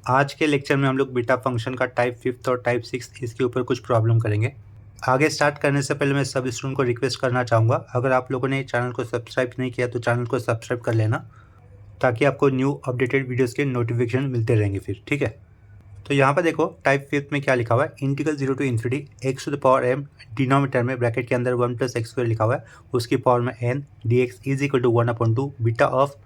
आज के लेक्चर में हम लोग बीटा फंक्शन का टाइप 5 और टाइप 6 इसके ऊपर कुछ प्रॉब्लम करेंगे। आगे स्टार्ट करने से पहले मैं सब स्टूडेंट को रिक्वेस्ट करना चाहूँगा, अगर आप लोगों ने चैनल को सब्सक्राइब नहीं किया तो चैनल को सब्सक्राइब कर लेना, ताकि आपको न्यू अपडेटेड वीडियोज़ के नोटिफिकेशन मिलते रहेंगे फिर, ठीक है। तो यहाँ पर देखो टाइप 5 में क्या लिखा हुआ है, integral 0 to infinity x to the power m denominator में ब्रैकेट के अंदर 1 + x² लिखा हुआ है, उसकी पावर में n dx is equal to 1/2 beta of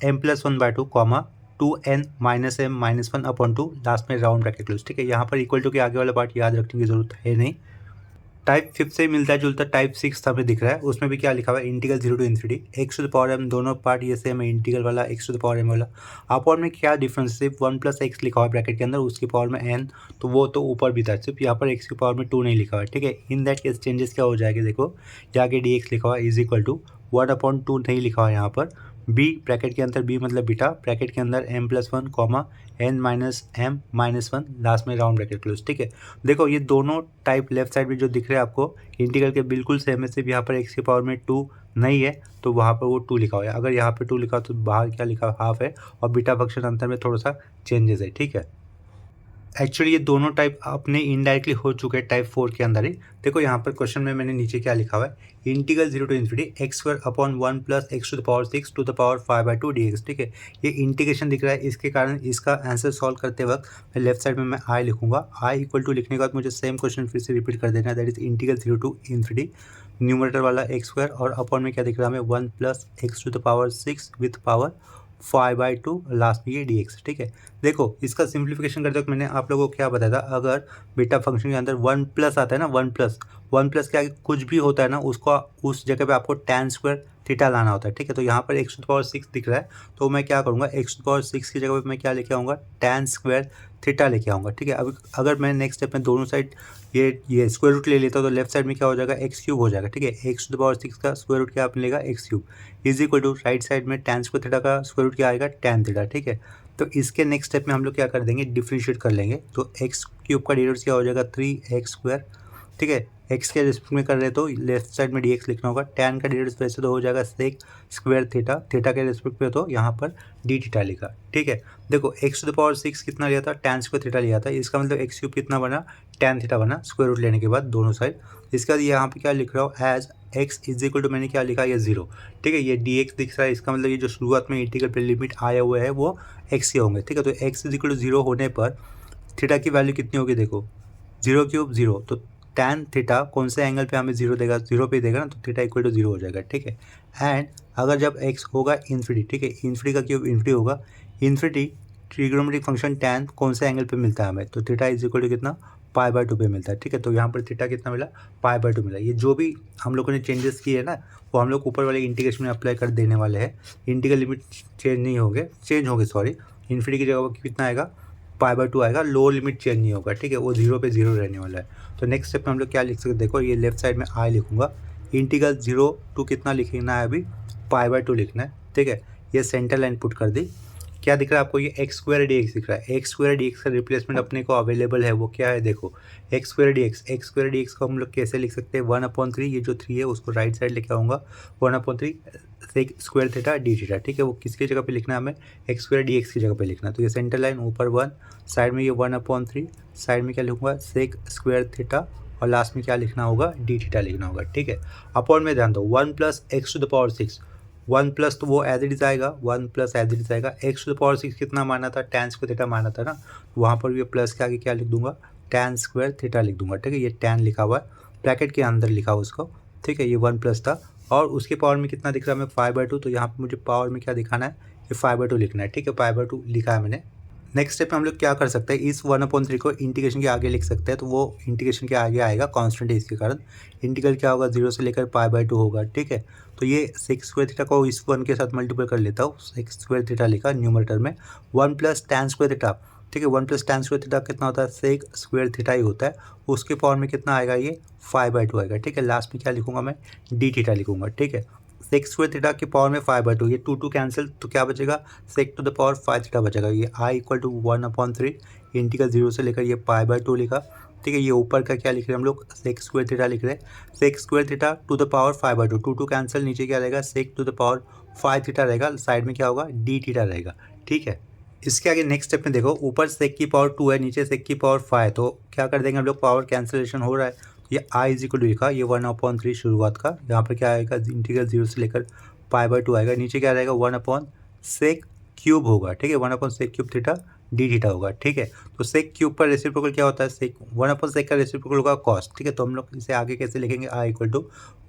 m+1/2 comma 2n - m - 1/2 last में राउंड ब्रैकेट क्लोज, ठीक है। यहाँ पर इक्वल टू के आगे वाला पार्ट याद रखने की जरूरत है नहीं। टाइप 5 से मिलता जुलता टाइप 6 हमें दिख रहा है, उसमें भी क्या लिखा हुआ है, integral 0 to infinity x to the power m, दोनों पार्ट ये सेम है, इंटीग्रल वाला x to the power m वाला। अपावर में क्या डिफरेंस, सिर्फ 1 + x लिखा हुआ है ब्रैकेट के अंदर, उसकी पावर में n, तो वो तो ऊपर भी था, सिर्फ यहाँ पर x की पावर में 2 नहीं लिखा हुआ है, ठीक है। इन दैट केस चेंजेस क्या हो जाएगा, देखो यहाँ के dx लिखा हुआ है इज इक्वल टू 1/2 नहीं लिखा हुआ है यहाँ पर, b ब्रैकेट के अंदर b मतलब बीटा ब्रैकेट के अंदर m+1 comma n - m - 1 last में राउंड ब्रैकेट क्लोज, ठीक है। देखो ये दोनों टाइप लेफ्ट साइड में जो दिख रहे हैं आपको इंटीग्रल के बिल्कुल सेम है, सिर्फ यहाँ पर x की पावर में 2 नहीं है, तो वहाँ पर वो 2 लिखा हुआ है। अगर यहाँ पे 2 लिखा हो तो बाहर क्या लिखा हुआ हाफ है, और बीटा फंक्शन अंतर में थोड़ा सा चेंजेस है, ठीक है। एक्चुअली ये दोनों टाइप अपने इनडायरेक्टली हो चुके हैं टाइप 4 के अंदर ही। देखो यहाँ पर क्वेश्चन में मैंने नीचे क्या लिखा हुआ है, integral 0 to infinity x² upon 1 + x to the power 6 to the power 5/2 dx, ठीक है। ये इंटीग्रेशन दिख रहा है, इसके कारण इसका आंसर सॉल्व करते वक्त मैं लेफ्ट साइड में मैं i लिखूंगा। i इक्वल टू लिखने के बाद मुझे सेम क्वेश्चन फिर से रिपीट कर देना है, that is integral 0 to infinity numerator वाला x² और अपॉन में क्या दिख रहा है हमें 1 + x to the power 6 with power 5/2 last में ये dx, ठीक है। देखो इसका सिंप्लीफिकेशन करते वक्त मैंने आप लोगों को क्या बताया था, अगर बीटा फंक्शन के अंदर 1+ आता है ना, 1+ के आगे कुछ भी होता है ना, उसको उस जगह पे आपको tan² थीटा लाना होता है, ठीक है। तो यहाँ पर x⁴ दिख रहा है, तो मैं क्या करूँगा, x⁴ की जगह पे मैं क्या लेके आऊँगा, tan² थीटा लेके आऊँगा, ठीक है। अब अगर मैं नेक्स्ट स्टेप में दोनों साइड ये स्क्वायर रूट ले लेता हूँ तो लेफ्ट साइड में क्या हो जाएगा, x³ हो जाएगा, ठीक है। x⁴ का स्क्वायर रूट क्या मिलेगा, x³ is equal to right side में tan² थीटा का स्क्वायर रूट क्या आएगा, tan थीटा, ठीक है। तो इसके नेक्स्ट स्टेप में हम लोग क्या कर देंगे, डिफ्रेंशिएट कर लेंगे, तो x³ का डेरिवेटिव क्या हो जाएगा 3x², ठीक है। x के रिस्पेक्ट में कर रहे तो लेफ्ट साइड में dx लिखना होगा, tan का डेरिवेटिव वैसे तो हो जाएगा sec² थीटा, थीटा के रिस्पेक्ट में तो यहाँ पर d थीटा लिखा, ठीक है। देखो x⁴ कितना लिया था, tan² थीटा लिया था, इसका मतलब x³ कितना बना, tan थीटा बना, स्क्वायर रूट लेने के बाद दोनों साइड। इसके बाद यहाँ पे क्या लिख रहा हूँ, as x is equal to मैंने क्या लिखा, ये 0, ठीक है। ये dx दिख रहा है, इसका मतलब ये जो शुरुआत में इंटीग्रल पे लिमिट आया हुआ है वो x के होंगे, ठीक है। तो x इज इक्वल टू 0 होने पर थीटा की वैल्यू कितनी होगी, देखो 0³ 0, तो tan थीटा कौन से एंगल पे हमें 0 देगा, 0 पे देगा ना, तो थीटा इक्वल टू 0 हो जाएगा, ठीक है। एंड अगर जब x होगा इन्फिनिटी, ठीक है, इन्फिनिटी का क्यूब इन्फिनिटी होगा, इन्फिनिटी ट्रिग्नोमेट्रिक फंक्शन tan कौन से एंगल पे मिलता है हमें, तो थीटा इज इक्वल टू कितना, π/2 पे मिलता है, ठीक है। तो यहाँ पर थीटा कितना मिला, π/2 मिला। ये जो भी हम लोगों ने चेंजेस किए हैं ना, वो हम लोग ऊपर वाले इंटीग्रेशन में अप्लाई कर देने वाले हैं। इंटीग्रल लिमिट चेंज होंगे सॉरी, इन्फिनिटी की जगह कितना आएगा, π/2 आएगा, लोअर लिमिट चेंज नहीं होगा, ठीक है, वो 0 पे 0 रहने वाला है। तो नेक्स्ट स्टेप में हम लोग क्या लिख सकते हैं, देखो ये लेफ्ट साइड में i लिखूंगा, इंटीग्रल 0 टू कितना लिखना है अभी, π/2 लिखना है, ठीक है। ये सेंटर लाइन पुट कर दी, क्या दिख रहा है आपको, ये x² dx दिख रहा है, x² dx का रिप्लेसमेंट अपने को अवेलेबल है, वो क्या है देखो, x² dx को हम लोग कैसे लिख सकते हैं, 1/3, ये जो 3 है उसको राइट साइड लेके आऊँगा, 1/3 sec² थीटा d थीटा, ठीक है। वो किसकी जगह पे लिखना है हमें, x² dx की जगह पे लिखना है। तो ये सेंटर लाइन ऊपर 1, साइड में ये 1/3, साइड में क्या लिखूंगा, sec² थीटा, और लास्ट में क्या लिखना होगा, d थीटा लिखना होगा, ठीक है। अपॉन में ध्यान दो, 1 + x to the power 6, 1 plus तो वो एज इट इज आएगा, 1 प्लस एज इट इज आएगा, x टू द पावर 6 कितना माना था, tan² थीटा माना था ना, वहाँ पर भी प्लस के आगे क्या लिख दूंगा, tan² थीटा लिख दूंगा, ठीक है। ये tan लिखा हुआ है, ब्रैकेट के अंदर लिखा हुआ उसको, ठीक है। ये 1 प्लस था, और उसके पावर में कितना दिख रहा है हमें, 5/2, तो यहाँ पर मुझे पावर में क्या दिखाना है, ये 5/2 लिखना है, ठीक है। 5/2 लिखा है मैंने। नेक्स्ट स्टेप में हम लोग क्या कर सकते हैं, इस 1/3 को इंटीग्रेशन के आगे लिख सकते हैं, तो वो इंटीग्रेशन के आगे आएगा, कांस्टेंट है इसके कारण, इंटीग्रल क्या होगा, 0 से लेकर π/2 होगा, ठीक है। तो ये sec² थीटा को इस 1 के साथ मल्टीप्लाई कर लेता हूँ, sec² थीटा लिखा न्यूमरेटर में, 1 + tan² थीटा, ठीक है। 1 + tan² थीटा कितना होता है, sec² थीटा ही होता है, उसके पावर में कितना आएगा, ये 5/2 आएगा, ठीक है। लास्ट में क्या लिखूंगा मैं, d थीटा लिखूंगा, ठीक है। sec² थीटा की पावर में 5/2, ये 2 कैंसिल, तो क्या बचेगा, sec to the power 5 theta बचेगा। ये i इक्वल टू 1/3 इंटीग्रल 0 से लेकर ये π/2 लिखा, ठीक है। ये ऊपर का क्या लिख रहे हैं हम लोग, sec² थीटा लिख रहे हैं, sec² theta to the power 5/2, 2 cancel, नीचे क्या रहेगा, sec to the power 5 theta रहेगा, साइड में क्या होगा, d थीटा रहेगा, ठीक है। इसके आगे नेक्स्ट स्टेप में देखो, ऊपर सेक की पावर 2 है, नीचे सेक की पावर 5 है, तो क्या कर देंगे हम लोग, पावर कैंसिलेशन हो रहा है। तो ये आई इज इक्वल टू लिखा, ये 1/3 शुरुआत का, यहाँ पर क्या आएगा, इंटीग्रल 0 से लेकर π/2 आएगा, नीचे क्या रहेगा 1/sec क्यूब होगा, ठीक है, 1/sec cube theta D theta होगा, ठीक है। तो सेक क्यूब पर रेसिप्रोकल क्या होता है, सेक 1/sec का रेसिप्रोकल होगा कॉस, ठीक है। तो हम लोग इसे आगे कैसे लिखेंगे, आई इक्वल टू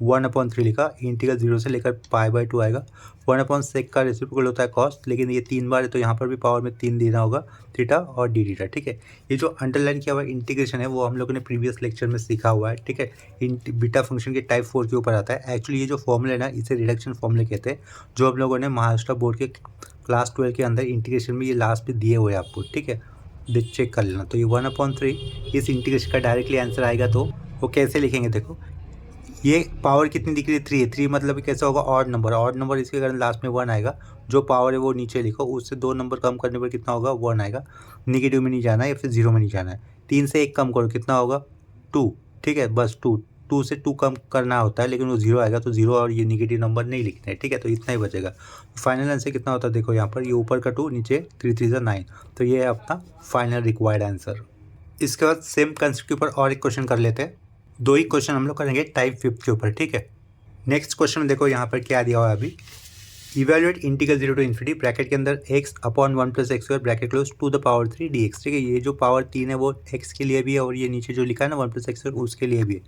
1/3 लिखा, इंटीग्रल 0 से लेकर π/2 आएगा, 1/sec का रेसिप्रोकल होता है कॉस, लेकिन ये 3 बार है तो यहाँ पर भी पावर में 3 देना होगा, थीटा और डी थीटा, ठीक है। ये जो अंडरलाइन किया हुआ इंटीग्रेशन है वो हम लोगों ने प्रीवियस लेक्चर में सीखा हुआ है, ठीक है। बीटा फंक्शन के टाइप 4 के ऊपर आता है। एक्चुअली ये जो फॉर्मूला है ना, इसे रिडक्शन फॉर्मूला कहते हैं, जो हम लोगों ने महाराष्ट्र बोर्ड के क्लास 12 के अंदर इंटीग्रेशन में ये लास्ट पे दिए हुए हैं आपको, ठीक है, चेक कर लेना। तो ये 1/3 इस इंटीग्रेशन का डायरेक्टली आंसर आएगा, तो वो कैसे लिखेंगे, देखो ये पावर कितनी दिख रही है, 3 है, 3 मतलब कैसा होगा, ऑड नंबर, इसके कारण लास्ट में 1 आएगा, जो पावर है वो नीचे लिखो, उससे 2 नंबर कम करने पर कितना होगा, 1 आएगा, निगेटिव में नहीं जाना है या फिर 0 में नहीं जाना है। 3 से 1 कम करो, कितना होगा, 2, ठीक है, बस 2 से 2 कम करना होता है, लेकिन वो 0 आएगा, तो 0 और ये निगेटिव नंबर नहीं लिखते हैं, ठीक है, तो इतना ही बचेगा। फाइनल आंसर कितना होता है, देखो यहाँ पर ये ऊपर का 2, नीचे 3 3 9, तो ये है अपना फाइनल रिक्वायर्ड आंसर। इसके बाद सेम कंसेप्ट के ऊपर और एक क्वेश्चन कर लेते हैं, 2 ही क्वेश्चन हम लोग करेंगे टाइप 5 के ऊपर, ठीक है। नेक्स्ट क्वेश्चन में देखो यहाँ पर क्या दिया हुआ है अभी, evaluate integral 0 to infinity bracket के अंदर x/1 + x² bracket close to the power 3 dx, ठीक है। ये जो पावर 3 है वो x के लिए भी है, और ये नीचे जो लिखा है ना 1 + x² उसके लिए भी है।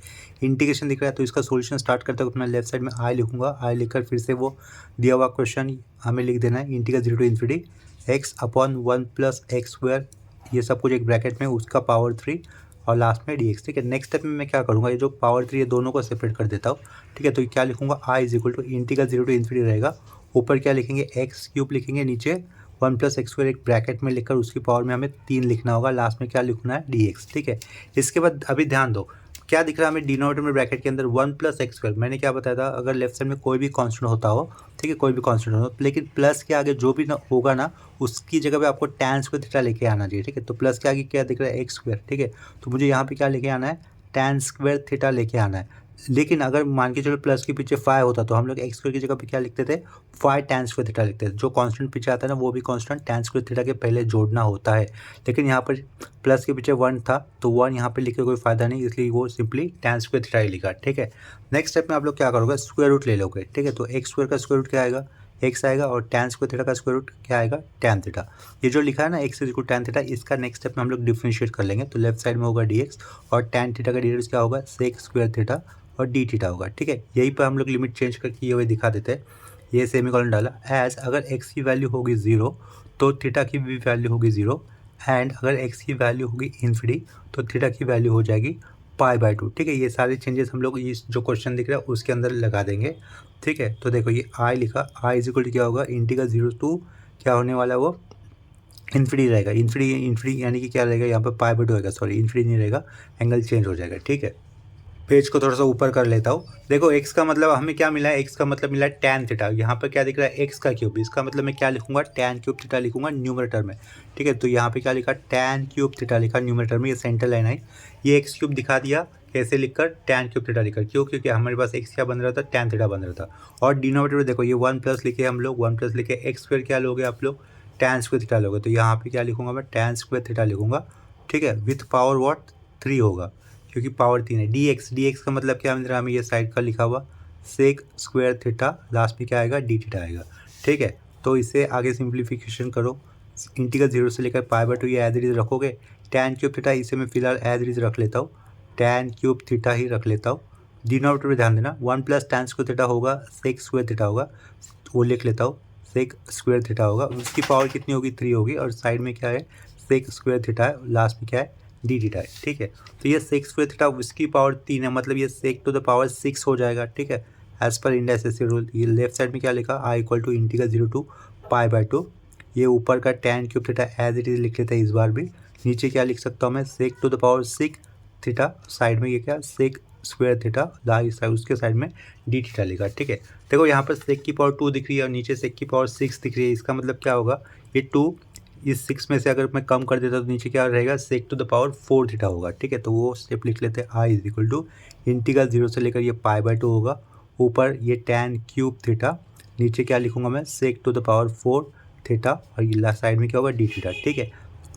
इंटीग्रेशन दिख रहा है, तो इसका सोल्यूशन स्टार्ट करते हुए अपना लेफ्ट साइड में आई लिखूंगा, आई लिखकर फिर से वो दिया हुआ क्वेश्चन हमें लिख देना है, integral 0 to infinity x/1 + x², ये सब कुछ एक ब्रैकेट में, उसका पावर 3 और लास्ट में dx, ठीक है। नेक्स्ट स्टेप में मैं क्या करूँगा, ये जो पावर 3 है दोनों को सेपरेट कर देता हूँ, ठीक है। तो क्या लिखूंगा, i is equal to integral 0 to infinity रहेगा, ऊपर क्या लिखेंगे, x³ लिखेंगे, नीचे 1 + x² एक ब्रैकेट में लिखकर उसकी पावर में हमें 3 लिखना होगा, लास्ट में क्या लिखना है, dx, ठीक है। इसके बाद अभी ध्यान दो, क्या दिख रहा है हमें डिनोमिनेटर में ब्रैकेट के अंदर 1 + x², मैंने क्या बताया था, अगर लेफ्ट साइड में कोई भी कांस्टेंट होता हो, ठीक है, कोई भी कांस्टेंट हो, लेकिन प्लस के आगे जो भी होगा ना, उसकी जगह पे आपको tan² थीटा लेके आना चाहिए, ठीक है। तो प्लस के आगे क्या दिख रहा है, x², ठीक है, तो मुझे यहाँ पे क्या लेके आना है, tan² थीटा लेके आना है। लेकिन अगर मान के चलो प्लस के पीछे 5 होता तो हम लोग x² की जगह पे क्या लिखते थे, 5 tan² थीटा लिखते थे। जो कांस्टेंट पीछे आता है ना, वो भी कांस्टेंट tan² थीटा के पहले जोड़ना होता है, लेकिन यहाँ पर प्लस के पीछे 1 था तो 1 यहाँ पे लिख के कोई फ़ायदा नहीं, इसलिए वो सिंपली tan² थीटा ही लिखा, ठीक है। नेक्स्ट स्टेप में आप लोग क्या करोगे, स्क्वायर रूट ले लोगे, ठीक है। तो x² का स्क्वायर रूट क्या आएगा, x आएगा, और tan² थीटा का स्क्वायर रूट क्या आएगा, tan थीटा। ये जो लिखा है ना x इक्वल tan थीटा, इसका नेक्स्ट स्टेप में हम लोग डिफरेंशिएट कर लेंगे, तो लेफ्ट साइड में होगा dx, और tan थीटा का डिफरेंस क्या होगा, sec² थीटा और डी थीटा होगा, ठीक है। यहीं पर हम लोग लिमिट चेंज करके ये हुए दिखा देते हैं, ये सेमीकोलन डाला, एज अगर x की वैल्यू होगी 0 तो थीटा की भी वैल्यू होगी 0, एंड अगर x की वैल्यू होगी इन्फिनिटी तो थीटा की वैल्यू हो जाएगी π/2, ठीक है। ये सारे चेंजेस हम लोग इस जो क्वेश्चन दिख रहा है उसके अंदर लगा देंगे, ठीक है। तो देखो ये i लिखा, i इज इक्वल टू क्या होगा, इंटीग्रल 0 टू क्या होने वाला है, वो इन्फिनिटी रहेगा, इन्फिनिटी यानी कि क्या रहेगा, यहाँ पर π/2 रहेगा, सॉरी इन्फिनिटी नहीं रहेगा, एंगल चेंज हो जाएगा, ठीक है। पेज को थोड़ा सा ऊपर कर लेता हूँ, देखो x का मतलब हमें क्या मिला है, x का मतलब मिला है tan थीटा, यहाँ पर क्या दिख रहा है, x का क्यूब, इसका मतलब मैं क्या लिखूंगा, tan³ थीटा लिखूंगा न्यूमरेटर में, ठीक है। तो यहाँ पे क्या लिखा, tan³ थीटा लिखा न्यूमरेटर में, ये सेंटर लाइन आई, ये x³ दिखा दिया, कैसे लिखकर, tan³ थीटा लिखकर, क्यों, क्योंकि हमारे पास x क्या बन रहा था, tan थीटा बन रहा था। और डिनोमिनेटर में देखो ये 1 + लिखे हम लोग, 1 + लिखे, x² क्या लोगे आप लोग, tan² थीटा लोगे, तो यहाँ पे क्या लिखूंगा मैं, tan² थीटा लिखूंगा, ठीक है, विथ पावर व्हाट 3 होगा, क्योंकि पावर 3 है। dx का मतलब क्या मिल रहा है हमें, ये साइड का लिखा हुआ sec² थीटा, लास्ट में क्या आएगा, डी थीटा आएगा, ठीक है। तो इसे आगे सिंप्लीफिकेशन करो, इंटीग्रल 0 से लेकर π/2 ये एज इट इज रखोगे, tan³ थीटा इसे मैं फिलहाल एज इट इज रख लेता हूँ, tan³ थीटा ही रख लेता हूँ। डिनोमिनेटर में ध्यान देना, 1 + tan² थीटा होगा, sec² थीटा होगा, वो लिख लेता हूँ, sec² थीटा होगा, उसकी पावर कितनी होगी, 3 होगी, और साइड में क्या है, sec² थीटा है, लास्ट में क्या है, डी थीटा है, ठीक है। तो ये sec² थीटा उसकी पावर 3 है, मतलब ये sec⁻6 हो जाएगा, ठीक है, एज पर इंडा एसएससी रूल। ये लेफ्ट साइड में क्या लिखा, i equal to integral 0 to π/2, ये ऊपर का tan³ theta as it is लिख लेते हैं इस बार भी, नीचे क्या लिख सकता हूँ मैं, sec⁻6 थीटा, साइड में ये क्या, sec² थीटा, उसके साइड में डी थीटा लिखा, ठीक है। देखो यहाँ पर sec की पावर 2 दिख रही है और नीचे sec की पावर 6 दिख रही है, इसका मतलब क्या होगा, ये 2 इस 6 में से अगर मैं कम कर देता तो नीचे क्या रहेगा, sec⁴ थीटा होगा, ठीक है। तो वो स्टेप लिख लेते हैं, i is equal to integral 0 से लेकर ये π/2 होगा, ऊपर ये tan³ थीटा, नीचे क्या लिखूंगा मैं, sec⁴ थीटा और ये लास्ट साइड में क्या होगा डी थीटा। ठीक है,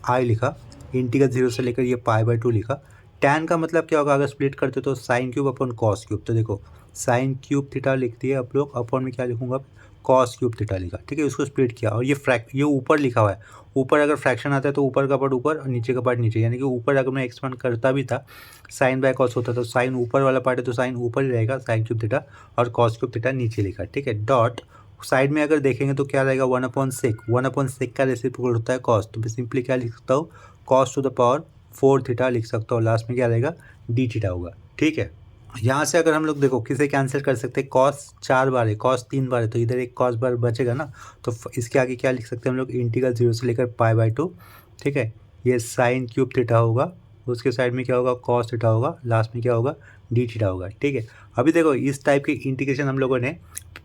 आई लिखा, इंटीग्रल 0 से लेकर ये π/2 लिखा। टैन का मतलब क्या होगा अगर स्प्लिट करते तो साइन क्यूब अपन कॉस क्यूब। तो देखो साइन क्यूब थीटा लिख दिए आप लोग, अपन में क्या लिखूंगा कॉस क्यूब थीटा लिखा। ठीक है, उसको स्प्लिट किया और ये ऊपर लिखा हुआ है। ऊपर अगर फ्रैक्शन आता है तो ऊपर का पार्ट ऊपर और नीचे का पार्ट नीचे, यानी कि ऊपर अगर मैं एक्सपांड करता भी था साइन बाय कॉस होता तो साइन ऊपर वाला पार्ट है तो साइन ऊपर ही रहेगा साइन क्यूब थीटा, और कॉस क्यूब थीटा नीचे लिखा। ठीक है, डॉट साइड में अगर देखेंगे तो क्या रहेगा 1/sec। 1/sec का रेसिप्रोकल होता है कॉस, तो मैं सिंपली क्या लिख सकता हूँ cos to the power 4 theta लिख सकता हूँ। लास्ट में क्या रहेगा डी थीटा होगा। ठीक है, यहाँ से अगर हम लोग देखो किसे कैंसिल कर सकते हैं, कॉस 4 बार है, कॉस 3 बार है, तो इधर एक कॉस बार बचेगा ना, तो इसके आगे क्या लिख सकते हैं हम लोग इंटीग्रल 0 से लेकर π/2। ठीक है, ये साइन क्यूब थीटा होगा, उसके साइड में क्या होगा कॉस थीटा होगा, लास्ट में क्या होगा डी थीटा होगा। ठीक है, अभी देखो इस टाइप के इंटीग्रेशन हम लोगों ने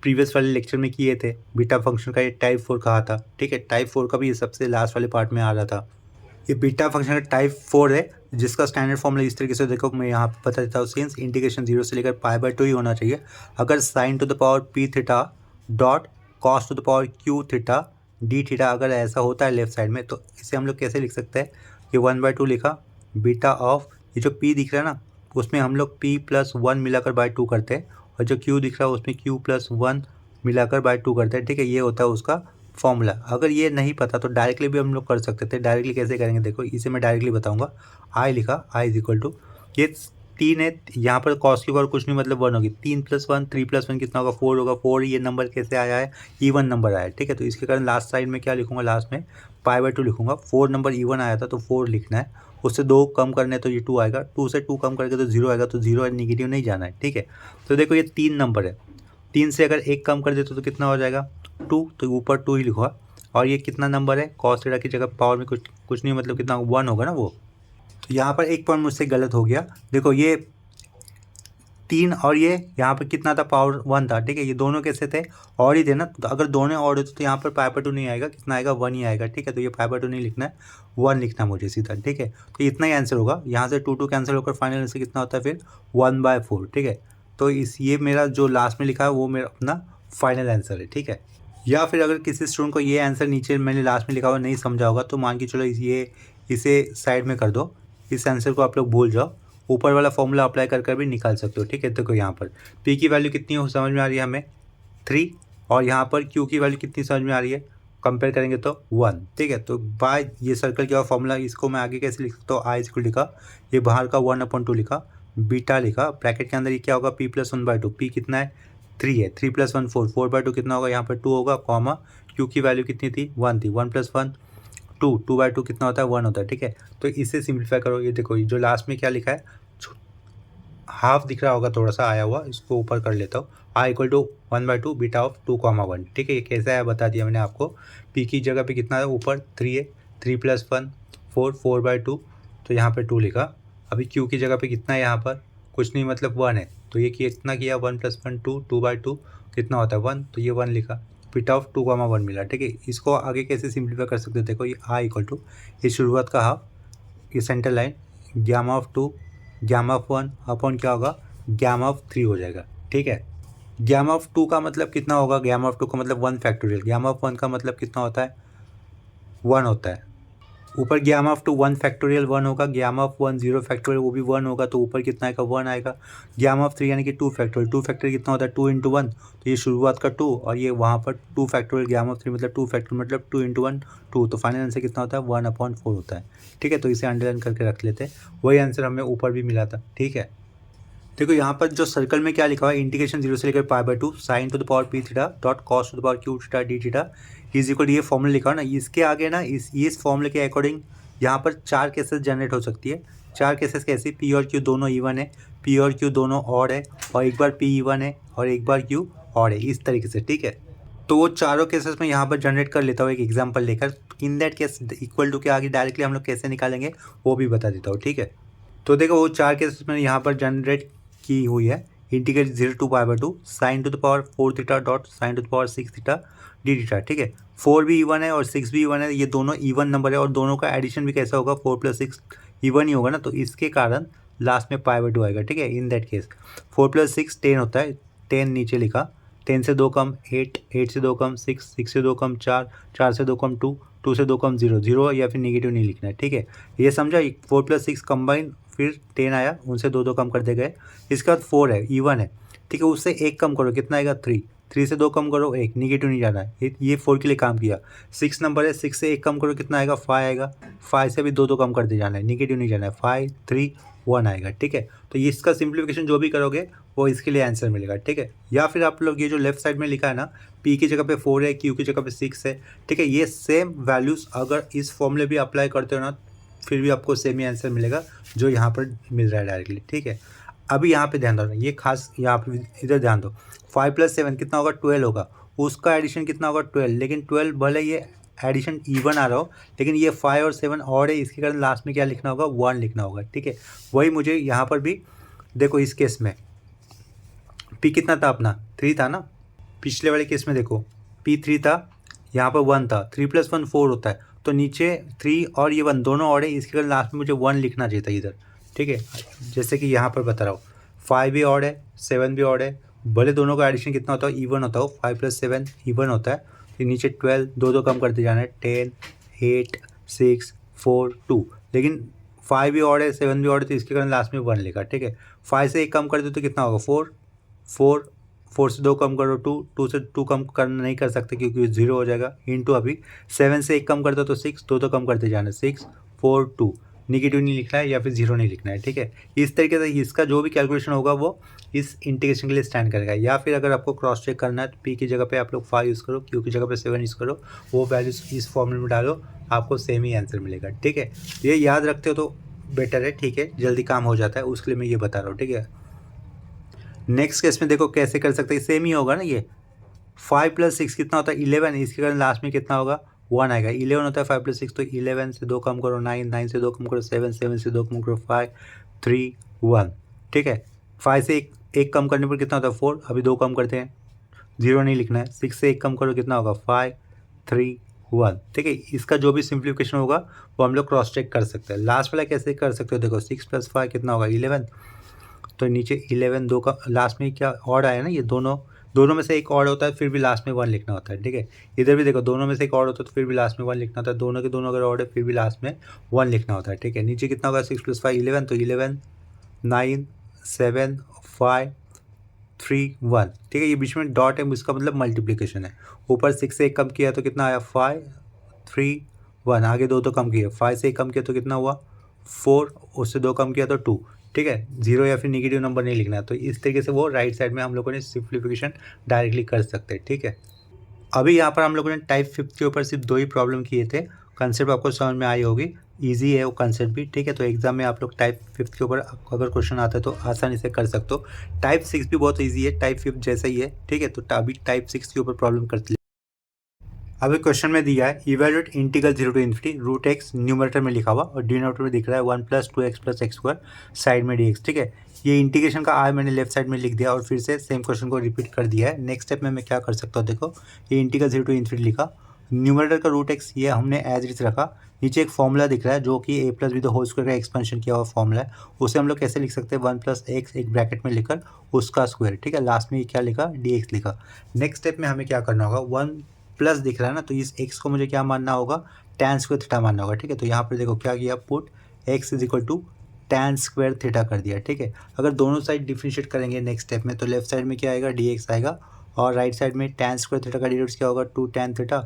प्रीवियस वाले लेक्चर में किए थे। बीटा फंक्शन का ये टाइप 4 कहा था। ठीक है, टाइप 4 का भी ये सबसे लास्ट वाले पार्ट में आ रहा था। ये बीटा फंक्शन का टाइप 4 है, जिसका स्टैंडर्ड फॉर्मूला इस तरीके से देखो मैं यहाँ पे बता देता हूँ। सिंस इंटीग्रेशन 0 से लेकर π/2 ही होना चाहिए, अगर sign to the power p theta dot cos to the power q theta D theta अगर ऐसा होता है लेफ्ट साइड में, तो इसे हम लोग कैसे लिख सकते हैं, ये 1/2 लिखा बीटा ऑफ ये जो p दिख रहा है ना उसमें हम लोग p+1 मिलाकर बाय 2 करते हैं, और जो q दिख रहा है उसमें q+1 मिलाकर बाय 2 करते हैं। ठीक है, ये होता है उसका फॉर्मूला। अगर ये नहीं पता तो डायरेक्टली भी हम लोग कर सकते थे। डायरेक्टली कैसे करेंगे देखो, इसे मैं डायरेक्टली बताऊंगा। आई लिखा, आई इज इक्वल टू ये 3 है, यहाँ पर कॉस की पावर कुछ नहीं मतलब 1 होगी, 3+1 3+1 कितना होगा 4 होगा। 4 ये नंबर कैसे आया है इवन नंबर आया है। ठीक है, तो इसके कारण लास्ट साइड में क्या लिखूंगा, लास्ट में π/2 लिखूंगा। 4 नंबर इवन आया था तो 4 लिखना है, उससे 2 कम करने तो ये 2 आएगा, 2 से 2 कम करके तो 0 आएगा, तो 0 नेगेटिव नहीं जाना है। ठीक है, तो देखो ये 3 नंबर है, 3 से अगर 1 कम कर देते तो कितना हो जाएगा 2, तो ऊपर 2 ही लिखा। और ये कितना नंबर है कॉस थीटा की जगह पावर में कुछ नहीं मतलब कितना 1 होगा ना वो। तो यहाँ पर एक पॉइंट मुझसे गलत हो गया, देखो ये 3 और ये यहाँ पर कितना था पावर 1 था। ठीक है, ये दोनों कैसे थे और ही थे ना, तो अगर दोनों और होते तो यहाँ पर π/2 नहीं आएगा, कितना आएगा 1 ही आएगा। ठीक है, तो ये π/2 नहीं लिखना है 1 लिखना मुझे सीधा। ठीक है, तो इतना ही आंसर होगा, यहाँ से 2 कैंसिल होकर फाइनल आंसर कितना होता है फिर 1/4। ठीक है, तो ये मेरा जो लास्ट में लिखा है वो मेरा अपना फाइनल आंसर है। ठीक है, या फिर अगर किसी स्टूडेंट को ये आंसर नीचे मैंने लास्ट में लिखा हुआ नहीं समझा होगा तो मान के चलो इसे साइड में कर दो, इस आंसर को आप लोग भूल जाओ, ऊपर वाला फॉर्मूला अप्लाई कर भी निकाल सकते हो। ठीक है, देखो यहाँ पर p की वैल्यू कितनी हो समझ में आ रही है हमें 3, और यहाँ पर q की वैल्यू कितनी समझ में आ रही है कंपेयर करेंगे तो 1। ठीक है, तो बाय ये सर्कल क्या फॉर्मूला, इसको मैं आगे कैसे लिख सकता हूँ, आई इसको लिखा, ये बाहर का 1/2 लिखा, बीटा लिखा, ब्रैकेट के अंदर ये क्या होगा p+1/2, p कितना है 3 है, 3+1 4, 4/2 कितना होगा यहाँ पर 2 होगा, कॉमा q की वैल्यू कितनी थी 1 थी, 1+1 2, 2/2 कितना होता है 1 होता है। ठीक है, तो इसे सिंप्लीफाई करो, ये देखो ये जो लास्ट में क्या लिखा है हाफ दिख रहा होगा थोड़ा सा आया हुआ, इसको ऊपर कर लेता हूँ, i equal to 1/2 beta of 2,1। ठीक है, ये कैसा है बता दिया मैंने आपको। p की जगह पे कितना है ऊपर 3 है, 3+1 4, 4/2, तो यहाँ पे 2 लिखा। अभी q की जगह पे कितना है यहाँ पर कुछ नहीं मतलब 1 है, तो ये कितना किया 1+1 2, 2/2 कितना होता है 1, तो ये 1 लिखा, बीटा ऑफ 2,1 मिला। ठीक है, इसको आगे कैसे सिंप्लीफाई कर सकते हो, देखो ये i इक्वल टू ये शुरुआत का हाफ, ये centre line gamma of 2 gamma of 1 upon क्या होगा गामा ऑफ 3 हो जाएगा। ठीक है, गामा ऑफ 2 का मतलब कितना होगा, गामा ऑफ 2 का मतलब 1 फैक्टोरियल, गामा ऑफ 1 का मतलब कितना होता है 1 होता है, ऊपर गामा ऑफ 2 1 फैक्टोरियल 1 होगा, गामा ऑफ 1 0 फैक्टोरियल वो भी 1 होगा, तो ऊपर कितना आएगा 1 आएगा। गामा ऑफ 3 यानी कि 2 फैक्टोरियल, 2 फैक्टोरियल कितना होता है 2 × 1, तो ये शुरुआत का 2 और ये वहाँ पर 2 फैक्टोरियल, गामा ऑफ 3 मतलब 2 फैक्टोरियल मतलब 2 × 1 2, तो फाइनल आंसर कितना होता है 1/4 होता है। ठीक है, तो इसे अंडरलाइन करके रख लेते हैं, वही आंसर हमें ऊपर भी मिला था। ठीक है, देखो यहाँ पर जो सर्कल में क्या लिखा हुआ है इंटीग्रेशन 0 से लेकर π/2 sine to the power p theta dot cos to the power q theta D theta is equal ये फॉर्मूला लिखा है ना, इसके आगे ना इस फॉर्मूले के अकॉर्डिंग यहाँ पर 4 केसेस जनरेट हो सकती है। 4 केसेस कैसे, p और q दोनों इवन है, p और q दोनों ऑड है, और एक बार p इवन है और एक बार q ऑड है, इस तरीके से। ठीक है, तो वो चारों केसेस में यहाँ पर जनरेट कर लेता हूँ एक एग्जाम्पल लेकर। In that case equal to के आगे डायरेक्टली हम लोग कैसे निकालेंगे वो भी बता देता हूँ। ठीक है, तो देखो वो 4 केसेस में यहाँ पर जनरेट की हुई है, integrate 0 to π/2 sine to the power 4 theta dot sine to the power 6 theta D theta. ठीक है, 4 भी इवन है और 6 भी इवन है, ये दोनों इवन नंबर है और दोनों का एडिशन भी कैसा होगा 4 + 6 इवन ही होगा ना, तो इसके कारण लास्ट में π/2 आएगा। ठीक है, इन दैट केस 4 + 6 10 होता है, 10 नीचे लिखा, 10 से 2 कम 8, 8 से 2 कम 6, 6 से 2 कम 4, 4 से 2 कम 2, 2 से 2 कम 0, 0 या फिर नेगेटिव नहीं लिखना है, ठीक है। ये समझा, 4 + 6 कंबाइन, फिर 10 आया, उनसे 2 कम कर दिए गए। इसके बाद 4 है, इवन है, ठीक है, उससे 1 कम करो, कितना आएगा 3, 3 से 2 कम करो 1, नेगेटिव नहीं जाना है, ये 4 के लिए काम किया। 6 नंबर है, 6 से 1 कम करो, कितना आएगा 5 आएगा, 5 से भी 2 कम कर दिए जाना है, नेगेटिव नहीं जाना है, 5 3 1 आएगा, ठीक है। तो ये इसका सिंप्लीफिकेशन जो भी करोगे वो इसके लिए आंसर मिलेगा, ठीक है। या फिर आप लोग ये जो लेफ्ट साइड में लिखा है ना, पी की जगह पे 4 है, क्यू की जगह पे 6 है, ठीक है, ये सेम वैल्यूज़ अगर इस फॉर्मूले भी अप्लाई करते हो ना, फिर भी आपको सेम ही आंसर मिलेगा जो यहाँ पर मिल रहा है डायरेक्टली, ठीक है। अभी यहाँ पे ध्यान दो, ये खास यहाँ पे इधर ध्यान दो, 5 + 7 कितना होगा 12 होगा, उसका एडिशन कितना होगा 12, लेकिन 12 भले ये एडिशन इवन आ रहा हो, लेकिन ये 5 और 7 और है, इसके कारण लास्ट में क्या लिखना होगा 1 लिखना होगा, ठीक है। वही मुझे यहाँ पर भी देखो, इस केस में पी कितना था अपना 3 था ना, पिछले वाले केस में देखो पी 3 था, यहाँ पर 1 था, 3 + 1 4 होता है, तो नीचे 3 और ये 1 दोनों और है, इसके कारण लास्ट में मुझे 1 लिखना चाहिए था इधर, ठीक है। जैसे कि यहाँ पर बता रहा हूँ 5 भी ऑड है, 7 भी ऑड है, भले दोनों का एडिशन कितना होता है इवन होता हो, 5 + 7 इवन होता है, फिर नीचे 12 दो कम करते जाना है, 10 8 6 4 2, लेकिन 5 भी ऑड है 7 भी ऑड है, तो इसके कारण लास्ट में 1 लिखा, ठीक है। 5 से 1 कम कर दो तो कितना होगा 4 4, 4 से 2 कम करो 2, 2 से 2 कम कर नहीं कर सकते क्योंकि 0 हो जाएगा, इनटू अभी 7 से 1 कम कर दो तो 6, दो कम करते जाना, 6 4 2, नेगेटिव नहीं लिखना है या फिर 0 नहीं लिखना है, ठीक है। इस तरीके से इसका जो भी कैलकुलेशन होगा वो इस इंटीग्रेशन के लिए स्टैंड करेगा। या फिर अगर आपको क्रॉस चेक करना है तो पी की जगह पे आप लोग 5 यूज़ करो, क्यू की जगह पे 7 यूज़ करो, वो वैल्यूज इस फॉर्मूले में डालो, आपको सेम ही आंसर मिलेगा, ठीक है। ये याद रखते हो तो बेटर है, ठीक है, जल्दी काम हो जाता है, उसके लिए मैं ये बता रहा हूँ, ठीक है। नेक्स्ट केस में देखो कैसे कर सकते हैं, सेम ही होगा ना, ये 5 + 6 कितना होता है 11, इसके कारण लास्ट में कितना होगा 1 आएगा, 11 होता है 5 + 6, तो 11 से 2 कम करो 9, 9 से 2 कम करो 7, 7 से 2 कम करो 5 3 1, ठीक है। 5 से एक कम करने पर कितना होता है 4, अभी 2 कम करते हैं, 0 नहीं लिखना है, 6 से 1 कम करो कितना होगा 5 3 1, ठीक है। इसका जो भी सिंप्लीफिकेशन होगा वो हम लोग क्रॉस चेक कर सकते हैं। लास्ट वाला कैसे कर सकते हो, देखो 6 + 5 कितना होगा 11, तो नीचे 11 दो का लास्ट में क्या ऑड आया ना, ये दोनों में से एक ऑड होता है, फिर भी लास्ट में 1 लिखना होता है, ठीक है। इधर भी देखो दोनों में से एक ऑड होता है तो फिर भी लास्ट में 1 लिखना होता है, दोनों के दोनों अगर ऑड है फिर भी लास्ट में 1 लिखना होता है, ठीक है। नीचे कितना होगा 6 + 5 11, तो 11 9 7 5 3 1, ठीक है। ये बीच में डॉट है, इसका मतलब मल्टीप्लिकेशन है। ऊपर 6 से 1 कम किया तो कितना आया 5 3 1, आगे 2 तो कम किया, 5 से 1 कम किया तो कितना हुआ 4, उससे 2 कम किया तो 2, ठीक है। 0 या फिर नेगेटिव नंबर नहीं लिखना है, तो इस तरीके से वो राइट साइड में हम लोगों ने सिंप्लीफिकेशन डायरेक्टली कर सकते हैं, ठीक है। अभी यहाँ पर हम लोगों ने टाइप 5 के ऊपर सिर्फ 2 ही प्रॉब्लम किए थे, कंसेप्ट आपको समझ में आई होगी, इजी है वो कंसेप्ट भी, ठीक है। तो एग्जाम में आप लोग टाइप 5 के ऊपर अगर क्वेश्चन आता है तो आसानी से कर सकते हो। टाइप 6 भी बहुत ईजी है, टाइप 5 जैसा ही है, ठीक है। तो अभी टाइप 6 के ऊपर प्रॉब्लम करते। अभी क्वेश्चन में दिया है evaluate integral 0 to ∞ root x numerator में लिखा हुआ और डिनोमिनेटर में दिख रहा है 1 + 2x + x² साइड में dx, ठीक है। ये इंटीग्रेशन का आर मैंने लेफ्ट साइड में लिख दिया और फिर से सेम क्वेश्चन को रिपीट कर दिया है। नेक्स्ट स्टेप में मैं क्या कर सकता हूँ, देखो ये इंटीग्रल 0 to ∞ लिखा, न्यूमरेटर का रूट एक्स ये हमने एज इट रखा, नीचे एक फॉर्मूला दिख रहा है जो कि a + b² का एक्सपेंशन किया हुआ फॉर्मूला है, उसे हम लोग कैसे लिख सकते हैं 1 + x एक ब्रैकेट में लिखकर उसका स्क्वायर, ठीक है। लास्ट में ये क्या लिखा dx लिखा। नेक्स्ट स्टेप में हमें क्या करना होगा, 1 प्लस दिख रहा है ना, तो इस x को मुझे क्या मानना होगा tan² थीटा मानना होगा, ठीक है। तो यहाँ पर देखो क्या किया, पुट x = tan² थीटा कर दिया, ठीक है। अगर दोनों साइड डिफरेंशिएट करेंगे नेक्स्ट स्टेप में तो लेफ्ट साइड में क्या आएगा dx आएगा और राइट साइड में tan² थीटा का डिरेक्ट क्या होगा 2 tan थीटा,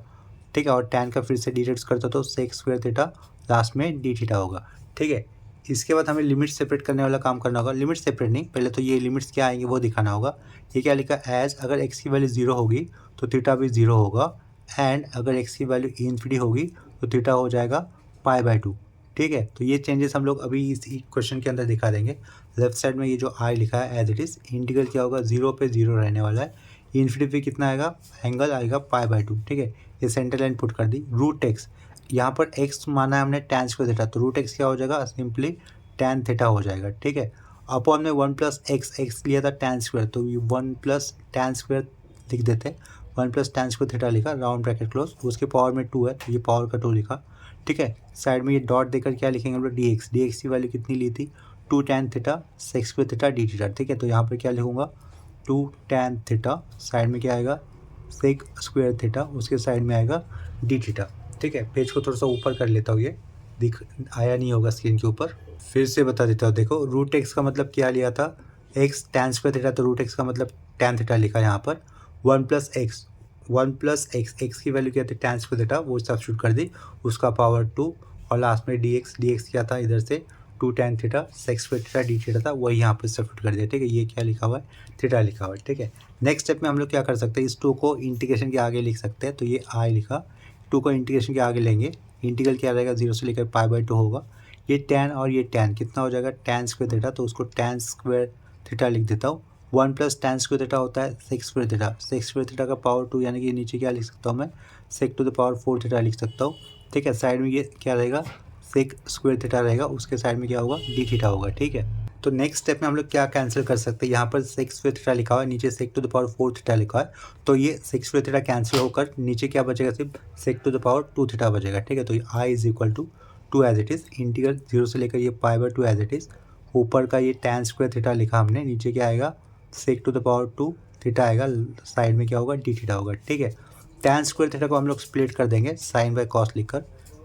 ठीक है। और tan का फिर से डिरेक्ट करता तो sec² थीटा, लास्ट में d थीटा होगा, ठीक है। इसके बाद हमें लिमिट सेपरेट करने वाला काम करना होगा, लिमिट सेपरेट नहीं, पहले तो ये लिमिट्स क्या आएंगे वो दिखाना होगा। ये क्या लिखा, एज अगर x की वैल्यू 0 होगी तो थीटा भी 0 होगा, एंड अगर x की वैल्यू इन्फिनिटी होगी तो थीटा हो जाएगा π/2, ठीक है। तो ये चेंजेस हम लोग अभी इस क्वेश्चन के अंदर दिखा देंगे। लेफ्ट साइड में ये जो i लिखा है एज इट इज़, इंटीग्रल क्या होगा 0 पे 0 रहने वाला है, इन्फिनिटी पे कितना आएगा एंगल आएगा π/2, ठीक है। ये सेंटर लाइन पुट कर दी, रूट एक्स यहाँ पर x माना है हमने tan² थीटा, तो रूट एक्स क्या हो जाएगा सिंपली tan थीटा हो जाएगा, ठीक है। अपॉन में 1 + x लिया था tan², तो ये 1 + tan² लिख देते हैं, 1 + tan² थीटा लिखा, राउंड ब्रैकेट क्लोज, उसके पावर में 2 है तो ये पावर का 2 लिखा, ठीक है। साइड में ये डॉट देकर क्या लिखेंगे हम लोग dx की वैल्यू कितनी ली थी 2 tan theta sec² theta d theta, ठीक है। तो यहाँ पर क्या लिखूँगा टू tan थीटा, साइड में क्या आएगा सेक स्क्वायर थीटा, उसके साइड में आएगा डी थीटा। ठीक है, पेज को थोड़ा सा ऊपर कर लेता हूँ, ये दिख आया नहीं होगा स्क्रीन के ऊपर, फिर से बता देता हूँ। देखो रूट एक्स का मतलब क्या लिया था, एक्स tan स्क्वायर थीटा, तो रूट एक्स का मतलब tan थीटा लिखा यहाँ पर, 1 + x की वैल्यू क्या थी tan स्क्वायर थीटा, वो सब्स्टिट्यूट कर दी, उसका पावर 2 और लास्ट में dx क्या था इधर से 2 tan theta sec square theta D theta था, वही यहाँ पर सब्स्टिट्यूट कर दिया। ठीक है, ये क्या लिखा हुआ है थीटा लिखा हुआ है। ठीक है, नेक्स्ट स्टेप में हम लोग क्या कर सकते हैं, इस 2 को इंटीग्रेशन के आगे लिख सकते हैं, तो ये आई लिखा, 2 को इंटीग्रेशन के आगे लेंगे, इंटीग्रल क्या रहेगा 0 से लेकर π/2 होगा, ये tan और ये tan कितना हो जाएगा tan स्क्वायर थीटा, तो उसको tan स्क्वायर थीटा लिख देता हूँ। 1 + tan स्क्वायर थीटा होता है sec square theta, sec square theta का पावर 2, यानी कि नीचे क्या लिख सकता हूँ मैं sec to the power 4 theta लिख सकता हूँ। ठीक है, साइड में ये क्या रहेगा सेक स्क्वायर थीटा रहेगा, उसके साइड में क्या होगा डी थीटा होगा। ठीक है, तो नेक्स्ट स्टेप में हम लोग क्या कैंसिल कर सकते हैं, यहाँ पर सेक स्क्वायर थीटा लिखा हुआ है, नीचे सेक टू द पावर 4 थीटा लिखा है, तो ये सेक स्क्वायर थीटा कैंसिल होकर नीचे क्या बचेगा सिर्फ sec to the power 2 theta बचेगा। ठीक है, तो I is equal to 2 as it is, integral 0 से लेकर ये π/2 एज इट इज़, ऊपर का ये tan स्क्वायर थीटा लिखा हमने, नीचे क्या आएगा सेक टू द पावर 2 थीटा आएगा, साइड में क्या होगा डी थीटा होगा। ठीक है, tan स्क्वायर थीटा को हम लोग स्प्लिट कर देंगे साइन बाय कॉस लिखकर,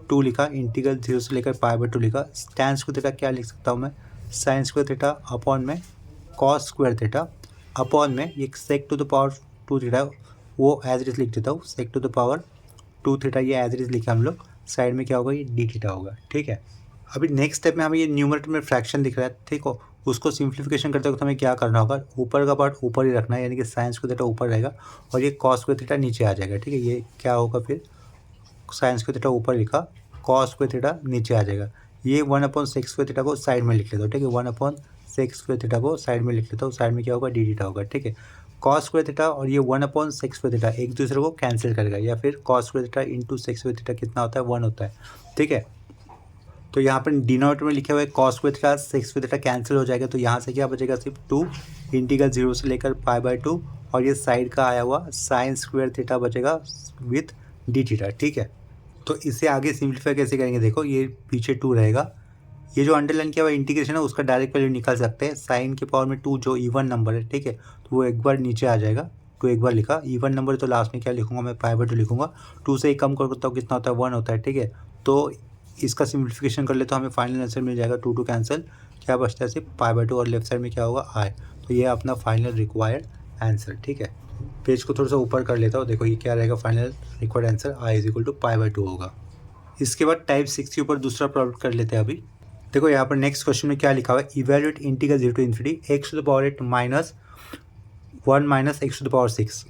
2 लिखा, इंटीग्रल 0 से लेकर π/2 लिखा, tan स्क्वायर थीटा क्या लिख सकता हूँ मैं साइन स्क्वायर थीटा अपॉन में कॉस स्क्वायर थीटा, अपॉन में ये सेक टू द पावर 2 थीटा वो एज इट इज लिख देता हूँ, सेक टू द पावर 2 थीटा ये एज इट इज लिखा हम लोग, साइड में क्या होगा ये डी थीटा होगा। ठीक है, अभी नेक्स्ट स्टेप में हमें ये न्यूमरेटर में फ्रैक्शन दिख रहा है, ठीक हो, उसको सिंप्लीफिकेशन करते वक्त हमें क्या करना होगा, ऊपर का पार्ट ऊपर ही रखना है, यानी कि साइन स्क्वायर थीटा ऊपर रहेगा और ये कॉस स्क्वायर थीटा नीचे आ जाएगा। ठीक है, ये क्या होगा फिर साइन स्क्वायर थीटा ऊपर लिखा, कॉस स्क्वायर थीटा नीचे आ जाएगा, ये 1/सेक स्क्वायर थीटा को साइड में लिख लेता हूँ। ठीक है, 1/सेक स्क्वायर थीटा को साइड में लिख लेता हूँ, साइड में क्या होगा डी थीटा होगा। ठीक है, कॉस स्क्वायर थीटा और ये 1/सेक स्क्वायर थीटा एक दूसरे को कैंसिल करेगा, या फिर cos square theta into sec square theta कितना होता है 1 होता है। ठीक है, तो यहाँ पर डिनोमिनेटर में लिखे हुए cos square theta sec square theta cancel हो जाएगा, तो यहाँ से क्या बचेगा सिर्फ 2 इंटीग्रल 0 से लेकर π/2 और ये साइड का आया हुआ साइन स्क्वायर थीटा बचेगा विथ डी थीटा। ठीक है, तो इसे आगे सिंप्लीफाई कैसे करेंगे, देखो ये पीछे 2 रहेगा, ये जो अंडरलाइन किया हुआ इंटीग्रेशन है उसका डायरेक्ट वैल्यू निकाल सकते हैं, साइन के पावर में 2 जो इवन नंबर है। ठीक है, तो वो एक बार नीचे आ जाएगा, तो एक बार लिखा इवन नंबर, तो लास्ट में क्या लिखूंगा मैं π/2 लिखूंगा, 2 से 1 कम करता हूँ कितना होता है 1 होता है। ठीक है, तो इसका सिंप्लीफिकेशन कर ले तो हमें फाइनल आंसर मिल जाएगा 2 कैंसिल, क्या बचता है सिर्फ π/2 और लेफ्ट साइड में क्या होगा आई, तो ये अपना फाइनल रिक्वायर्ड आंसर। ठीक है, पेज को थोड़ा सा ऊपर कर लेता हूँ, देखो ये क्या रहेगा final required answer I is equal to π/2 होगा। इसके बाद टाइप 6 के ऊपर दूसरा प्रॉब्लम कर लेते हैं। अभी देखो यहाँ पर नेक्स्ट क्वेश्चन में क्या लिखा हुआ है, evaluate integral 0 to ∞ x to the power 8 minus 1 - x to the power 6।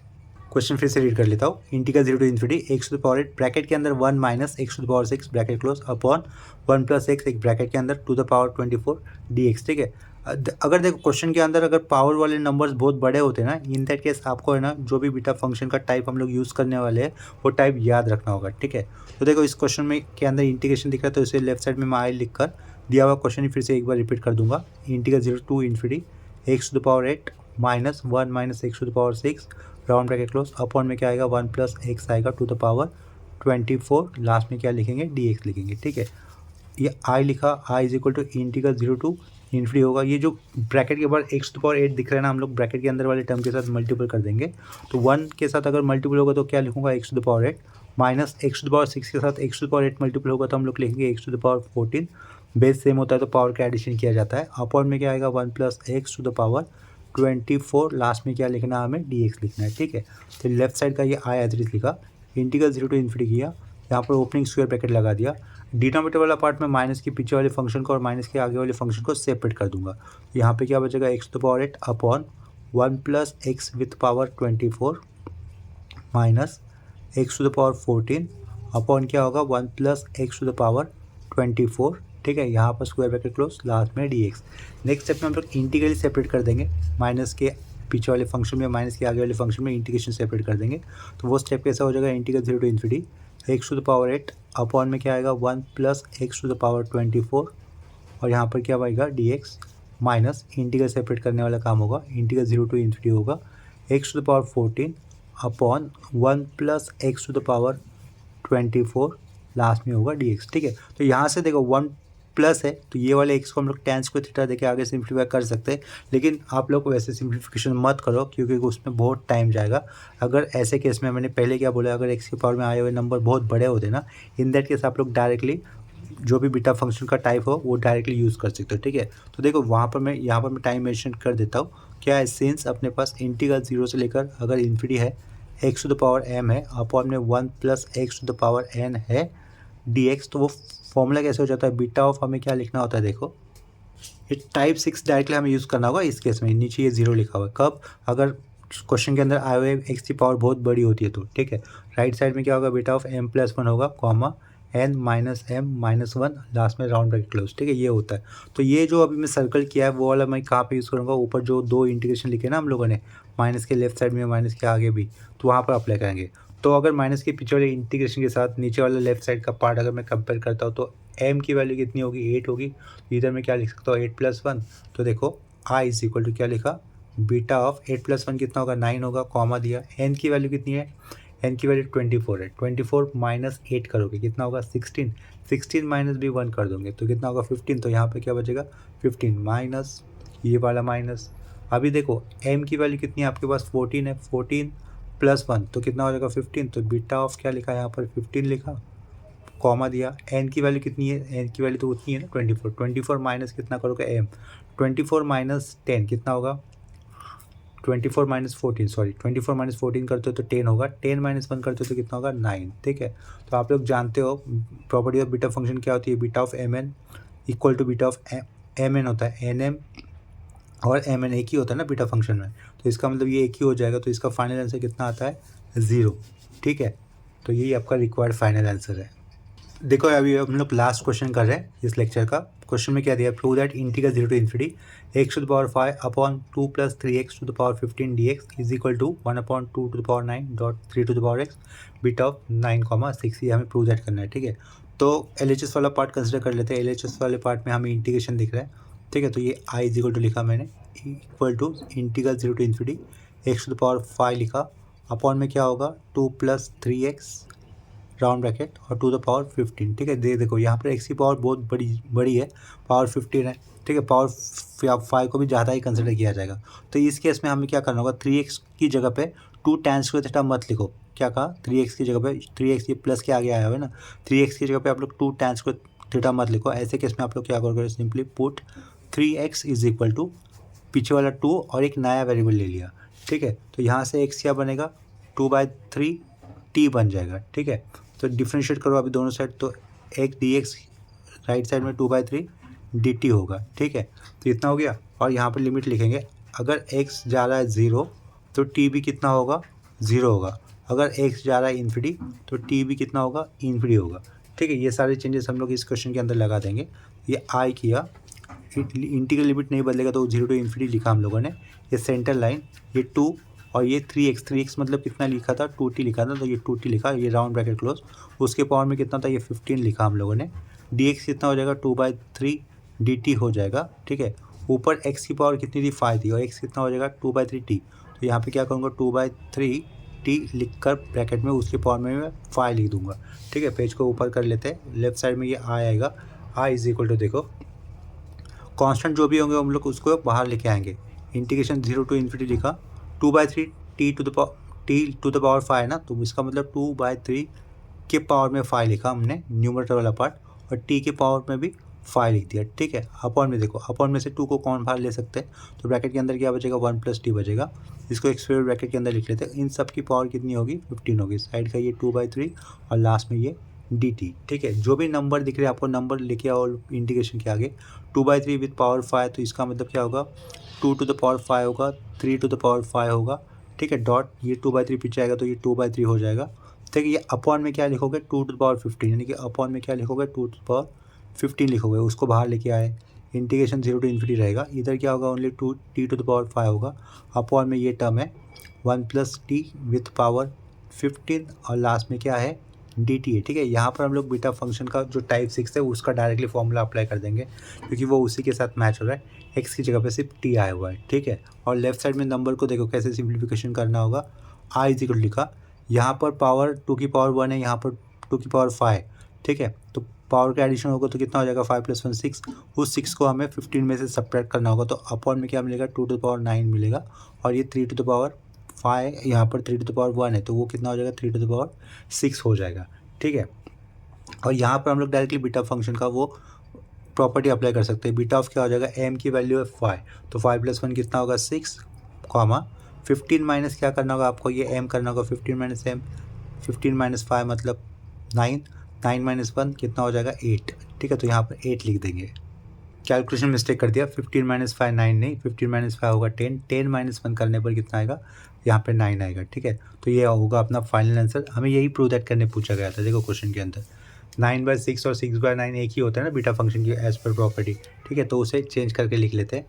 Question फिर से रीड कर लेता हूँ, integral 0 to ∞ x to the power 8 bracket के अंदर 1 - x to the power 6 bracket close upon 1 + x एक ब्रैकेट के अंदर टू द पावर 24 dx। ठीक है, अगर देखो क्वेश्चन के अंदर अगर पावर वाले नंबर्स बहुत बड़े होते हैं ना, इन दैट केस आपको है ना जो भी बीटा फंक्शन का टाइप हम लोग यूज़ करने वाले हैं वो टाइप याद रखना होगा। ठीक है, तो देखो इस क्वेश्चन में के अंदर इंटीग्रेशन दिख रहा है, तो इसे लेफ्ट साइड में मैं आई लिख कर दिया हुआ क्वेश्चन फिर से एक बार रिपीट कर दूंगा, integral 0 to ∞ x to the power 8 minus 1 - x to the power 6 round bracket close upon में क्या आएगा 1 + x आएगा टू द पावर 24, लास्ट में क्या लिखेंगे dx लिखेंगे। ठीक है, ये आई लिखा, I is equal to integral 0 to ∞ होगा, ये जो ब्रैकेट के बाद x to the power 8 दिख रहा है ना, हम लोग ब्रैकेट के अंदर वाले टर्म के साथ मल्टीपल कर देंगे, तो 1 के साथ अगर मल्टीपल होगा तो क्या लिखूंगा x to the power 8 minus x to the power 6 के साथ x to the power 8 multiple होगा तो हम लोग लिखेंगे x to the power 14, base same होता है तो पावर का एडिशन किया जाता है, अपॉन में क्या आएगा 1 + x to the power 24, last में क्या लिखना है हमें dx लिखना है। ठीक है, तो लेफ्ट साइड का ये आई एज इट इज लिखा, इंटीग्रल 0 to ∞ किया, यहाँ पर ओपनिंग स्क्वायर ब्रैकेट लगा दिया, डिनोमिनेटर वाला पार्ट में माइनस के पीछे वाले फंक्शन को और माइनस के आगे वाले फंक्शन को सेपरेट कर दूंगा, यहाँ पे क्या बचेगा x to the power 8 upon 1 + x with power 24 minus x to the power 14 upon क्या होगा 1 + x to the power 24। ठीक है, यहाँ पर स्क्वायर ब्रैकेट क्लोज, लास्ट में dx। नेक्स्ट स्टेप में हम लोग इंटीग्रल सेपरेट कर देंगे, माइनस के पीछे वाले फंक्शन में माइनस के आगे वाले फंक्शन में इंटीग्रेशन सेपरेट कर देंगे, तो वो स्टेप कैसा हो जाएगा integral 0 to ∞ x to the power 8 upon में क्या आएगा 1 + x to the power 24 और यहाँ पर क्या आएगा dx माइनस इंटीग्रल सेपरेट करने वाला काम होगा, इंटीग्रल 0 to ∞ होगा x to the power 14 upon 1 + x to the power 24, last में होगा dx। ठीक है, तो यहाँ से देखो 1 प्लस है तो ये वाले एक्स को हम लोग tan स्क्वायर थीटा देके आगे सिंप्लीफाई कर सकते हैं, लेकिन आप लोग वैसे सिंप्लीफिकेशन मत करो क्योंकि उसमें बहुत टाइम जाएगा। अगर ऐसे केस में मैंने पहले क्या बोला, अगर एक्स की पावर में आए हुए नंबर बहुत बड़े होते ना, इन दैट केस आप लोग डायरेक्टली जो भी बीटा फंक्शन का टाइप हो वो डायरेक्टली यूज़ कर सकते हो, ठीक है। तो देखो यहाँ पर मैं टाइम मेंशन कर देता हूँ। क्या है, सिंस अपने पास इंटीग्रल 0 से लेकर अगर इन्फिनिटी है, x to the power m है, अपॉन में 1 plus x to the power n है dx, तो वो फॉर्मूला कैसे हो जाता है, बीटा ऑफ हमें क्या लिखना होता है, देखो ये टाइप 6 डायरेक्टली हमें यूज़ करना होगा इस केस में। नीचे ये 0 लिखा हुआ है, कब, अगर क्वेश्चन के अंदर आए हुए एक्स की पावर बहुत बड़ी होती है तो, ठीक है। राइट साइड में क्या होगा, बीटा ऑफ m+1 होगा, comma n minus m-1, last में राउंड ब्रैकेट क्लोज, ठीक है, ये होता है। तो ये जो अभी मैं सर्कल किया है वो वाला मैं कहाँ पे यूज़ करूँगा, ऊपर जो 2 इंटीग्रेशन लिखे ना हम लोगों ने, माइनस के लेफ्ट साइड में, माइनस के आगे भी, तो वहाँ पर अप्लाई करेंगे। तो अगर माइनस के पीछे वाले इंटीग्रेशन के साथ नीचे वाला लेफ्ट साइड का पार्ट अगर मैं कंपेयर करता हूँ तो m की वैल्यू कितनी होगी, 8 होगी। इधर मैं क्या लिख सकता हूँ, 8+1, तो देखो i इज इक्वल टू क्या लिखा, बीटा ऑफ 8+1 कितना होगा, 9 होगा, कॉमा दिया। n की वैल्यू कितनी है, n की वैल्यू 24 है, 24 माइनस 8 करोगे कितना होगा, 16, 16 माइनस भी 1 कर दोगे तो कितना होगा, 15। तो यहाँ पे क्या बचेगा, 15 माइनस ये वाला माइनस। अभी देखो m की वैल्यू कितनी है आपके पास, 14 है, 14 प्लस 1 तो कितना हो जाएगा, 15। तो बीटा ऑफ क्या लिखा है यहाँ पर, 15 लिखा, कॉमा दिया। n की वैल्यू कितनी है, n की वैल्यू तो उतनी है ना, 24, 24 माइनस कितना करोगे m, 24 माइनस 10 कितना होगा, 24 माइनस 14, सॉरी 24 माइनस 14 करते हो तो 10 होगा, 10 माइनस 1 करते हो तो कितना होगा, 9, ठीक है। तो आप लोग जानते हो प्रॉपर्टी ऑफ बीटा फंक्शन क्या होती है, beta of m n equal to beta of m n होता है, एन एम और एम एन एक ही होता है ना बीटा फंक्शन में, तो इसका मतलब ये एक ही हो जाएगा। तो इसका फाइनल आंसर कितना आता है, 0, ठीक है। तो यही आपका रिक्वायर्ड फाइनल आंसर है। देखो अभी हम लोग लास्ट क्वेश्चन कर रहे हैं इस लेक्चर का। क्वेश्चन में क्या दिया, prove that integral 0 to infinity x to the power 5 upon 2 plus 3x to the power 15 dx is equal to 1 upon 2 to the power 9 dot 3 to the power x beta of 9,6, ये हमें prove that करना है, ठीक है। तो LHS वाला part consider कर लेते हैं। LHS वाले पार्ट में हमें इंटीग्रेशन दिख रहा है, ठीक है। तो ये i इज इक्वल टू लिखा मैंने, equal to integral 0 to infinity x to the power 5 लिखा, अपॉन में क्या होगा, 2 प्लस 3x राउंड ब्रैकेट और टू द पावर 15, ठीक है। देखो यहाँ पर एक्स की पावर बहुत बड़ी है, पावर 15 है, ठीक है। पावर 5 को भी ज़्यादा ही कंसिडर किया जाएगा। तो इस केस में हमें क्या करना होगा, 3x की जगह पे 2 tan स्क्वायर थीटा मत लिखो, क्या कहा, 3x की जगह पे, 3x ये प्लस के आगे आया हुआ है ना, 3x की जगह पे आप लोग 2 tan स्क्वायर थीटा मत लिखो। ऐसे केस में आप लोग क्या करोगे, simply put 3x is equal to पीछे वाला 2 और एक नया वेरिएबल ले लिया, ठीक है। तो यहाँ से x क्या बनेगा, 2/3 t बन जाएगा, ठीक है। तो डिफ्रेंशिएट करो अभी दोनों साइड, तो एक dx राइट साइड में 2/3 dt होगा, ठीक है। तो इतना हो गया, और यहाँ पर लिमिट लिखेंगे, अगर x जा रहा है 0 तो t भी कितना होगा, 0 होगा। अगर x जा रहा है इन्फिनिटी तो t भी कितना होगा, इन्फिनिटी होगा, ठीक है। ये सारे चेंजेस हम लोग इस क्वेश्चन के अंदर लगा देंगे। ये i किया, इंटीग्रल लिमिट नहीं बदलेगा तो 0 टू इन्फिनिटी लिखा हम लोगों ने। ये सेंटर लाइन, ये 2 और ये 3x मतलब कितना लिखा था, 2t लिखा था, तो ये 2t लिखा, ये राउंड ब्रैकेट क्लोज। उसके पावर में कितना था, ये 15 लिखा हम लोगों ने। dx कितना हो जाएगा, 2/3 dt हो जाएगा, ठीक है। ऊपर x की पावर कितनी थी, 5 थी, और x कितना हो जाएगा, 2/3t। तो यहाँ पे क्या करूँगा, 2/3t लिख कर ब्रैकेट में उसके पावर में मैं 5 लिख दूंगा, ठीक है। पेज को ऊपर कर लेते हैं, लेफ्ट साइड में ये i आएगा, i इज इक्वल टू, देखो कांस्टेंट जो भी होंगे हम लोग उसको बाहर लेके आएंगे। इंटीग्रेशन 0 टू इन्फिनिटी लिखा, 2/3 t टू द पावर 5 ना, तो इसका मतलब 2/3 के पावर में 5 लिखा हमने न्यूमरेटर वाला पार्ट, और t के पावर में भी 5 लिख दिया, ठीक है। अपॉन में देखो, अपॉन में से 2 को कौन बाहर ले सकते हैं, तो ब्रैकेट के अंदर क्या बचेगा, 1 प्लस t बचेगा। इसको एक स्क्वायर ब्रैकेट के अंदर लिख लेते हैं। इन सब की पावर कितनी होगी, 15 होगी। साइड का ये 2/3 और लास्ट में ये dt, ठीक है। जो भी नंबर दिख रहे हैं आपको, नंबर लिखे और इंटीग्रेशन के आगे 2/3 विद पावर 5, तो इसका मतलब क्या होगा, 2 टू द पावर 5 होगा, 3 टू द पावर 5 होगा, ठीक है। डॉट ये 2/3 पीछे आएगा तो ये 2/3 हो जाएगा, ठीक है। ये अपॉन में क्या लिखोगे, 2 टू द पावर 15, यानी कि अपॉन में क्या लिखोगे, 2 टू द पावर 15 लिखोगे, उसको बाहर लेके आए। इंटीग्रेशन 0 टू इन्फिनिटी रहेगा, इधर क्या होगा, only 2t to the power 5 होगा। अपॉन में ये टर्म है 1 प्लस t विथ पावर 15, और लास्ट में क्या है, dt है, ठीक है। यहाँ पर हम लोग बीटा फंक्शन का जो टाइप 6 है उसका डायरेक्टली फॉर्मूला अप्लाई कर देंगे, क्योंकि वो उसी के साथ मैच हो रहा है। x की जगह पे सिर्फ t आया हुआ है, ठीक है। और लेफ्ट साइड में नंबर को देखो कैसे सिंप्लीफिकेशन करना होगा। i इक्वल लिखा, यहाँ पर पावर 2 की पावर 1 है, यहाँ पर 2 की पावर 5, ठीक है। तो पावर का एडिशन होगा तो कितना हो जाएगा 5 + 1 6। उस 6 को हमें 15 में से सब्ट्रैक्ट करना होगा तो अपॉन में क्या मिलेगा 2⁻9 मिलेगा और ये 3⁻5 यहाँ पर 3⁻1 है तो वो कितना हो जाएगा 3⁻6 हो जाएगा। ठीक है, और यहाँ पर हम लोग डायरेक्टली बीटा फंक्शन का वो प्रॉपर्टी अप्लाई कर सकते हैं। बीटा ऑफ क्या हो जाएगा, m की वैल्यू है 5 तो 5 + 1 कितना होगा 6 कॉमा 15 माइनस क्या करना होगा आपको, ये m करना होगा 15 माइनस m, 15 - 5 मतलब 9, 9 - 1 कितना हो जाएगा 8। ठीक है, तो यहाँ पर 8 लिख देंगे। कैलकुलेशन मिस्टेक कर दिया, 15 - 5 9 नहीं, 15 - 5 होगा 10, 10 - 1 करने पर कितना आएगा, यहाँ पे 9 आएगा। ठीक है, तो ये होगा अपना फाइनल आंसर। हमें यही प्रूव दैट करने पूछा गया था। देखो क्वेश्चन के अंदर 9/6 और 6/9 एक ही होता है ना बीटा फंक्शन की एज पर प्रॉपर्टी। ठीक है, तो उसे चेंज करके लिख लेते हैं।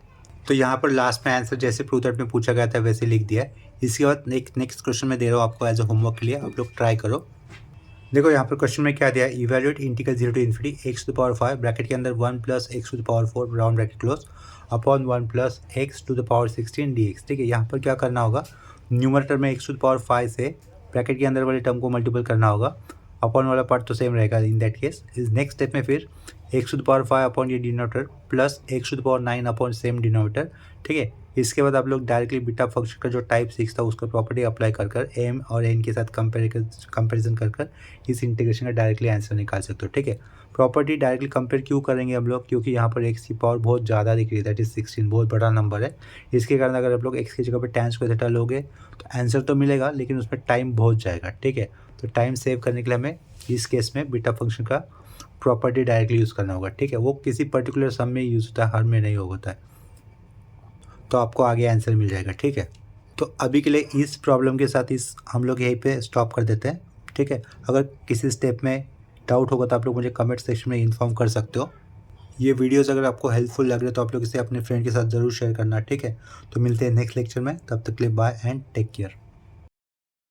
तो यहाँ पर लास्ट में आंसर जैसे प्रूव दैट में पूछा गया था वैसे लिख दिया है। इसके बाद नेक्स्ट क्वेश्चन में दे रहा हूँ आपको एज अ होमवर्क के लिए, आप लोग ट्राई करो। देखो यहाँ पर क्वेश्चन में क्या दिया है, evaluate integral 0 to ∞ x⁵ bracket के अंदर 1 + x⁴ round bracket close upon 1 + x⁻16 dx। ठीक है, यहाँ पर क्या करना होगा, न्यूमरेटर में x⁵ से ब्रैकेट के अंदर वाले टर्म को मल्टीपल करना होगा, अपॉन वाला पार्ट तो सेम रहेगा इन दैट केस। इस नेक्स्ट स्टेप में फिर x⁵ अपॉन ये denominator plus x⁹ upon same denominator. ठीक है, इसके बाद आप लोग डायरेक्टली बीटा फंक्शन का जो टाइप 6 था उसका प्रॉपर्टी अप्लाई कर m और n के साथ कंपेरिजन कर इस इंटीग्रेशन का डायरेक्टली आंसर निकाल सकते हो। ठीक है, प्रॉपर्टी डायरेक्टली कंपेयर क्यों करेंगे हम लोग, क्योंकि यहाँ पर x की पावर बहुत ज़्यादा दिख रही है, दैट इज 16, बहुत बड़ा नंबर है। इसके कारण अगर आप लोग x की जगह पर tan स्क्वायर थीटा लोगे तो आंसर तो मिलेगा लेकिन उसमें टाइम बहुत जाएगा। ठीक है, तो टाइम सेव करने के लिए हमें इस केस में बीटा फंक्शन का प्रॉपर्टी डायरेक्टली यूज़ करना होगा। ठीक है, वो किसी पर्टिकुलर सम में यूज़ होता है, हर में नहीं होता है, तो आपको आगे आंसर मिल जाएगा। ठीक है, तो अभी के लिए इस प्रॉब्लम के साथ हम लोग यहीं पे स्टॉप कर देते हैं। ठीक है, अगर किसी स्टेप में डाउट होगा तो आप लोग मुझे कमेंट सेक्शन में इन्फॉर्म कर सकते हो। ये वीडियोस अगर आपको हेल्पफुल लग रहे हो तो आप लोग इसे अपने फ्रेंड के साथ ज़रूर शेयर करना। ठीक है, तो मिलते हैं नेक्स्ट लेक्चर में, तब तक के लिए बाय एंड टेक केयर।